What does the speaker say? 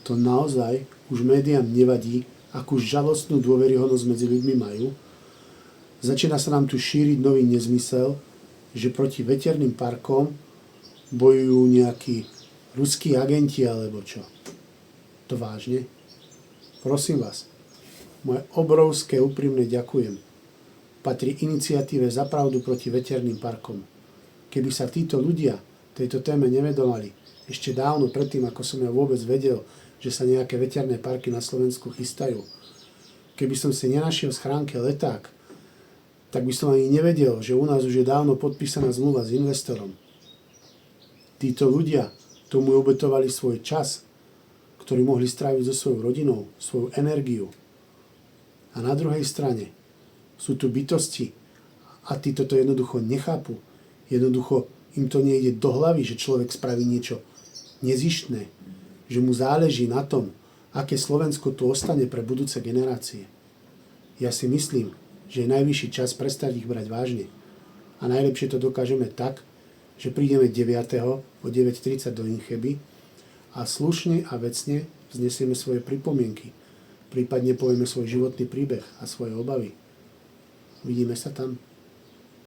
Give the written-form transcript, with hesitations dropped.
to naozaj už médiám nevadí, akú žalostnú dôveryhodnosť medzi ľuďmi majú. Začína sa nám tu šíriť nový nezmysel, že proti veterným parkom bojujú nejakí ruskí agenti alebo čo. To vážne? Prosím vás, moje obrovské úprimné ďakujem patrí iniciatíve Za pravdu proti veterným parkom. Keby sa títo ľudia tejto téme nevedovali ešte dávno predtým, ako som ja vôbec vedel, že sa nejaké veterné parky na Slovensku chystajú, keby som si nenašiel v schránke leták, tak by som ani nevedel, že u nás už je dávno podpísaná zmluva s investorom. Títo ľudia tomu obetovali svoj čas, ktorý mohli stráviť so svojou rodinou, svoju energiu. A na druhej strane sú tu bytosti a títo to jednoducho nechápu. Jednoducho im to nejde do hlavy, že človek spraví niečo nezištné, že mu záleží na tom, aké Slovensko tu ostane pre budúce generácie. Ja si myslím, že je najvyšší čas prestať ich brať vážne. A najlepšie to dokážeme tak, že prídeme 9. o 9:30 do Incheby a slušne a vecne vznesieme svoje pripomienky. Prípadne povieme svoj životný príbeh a svoje obavy. Vidíme sa tam.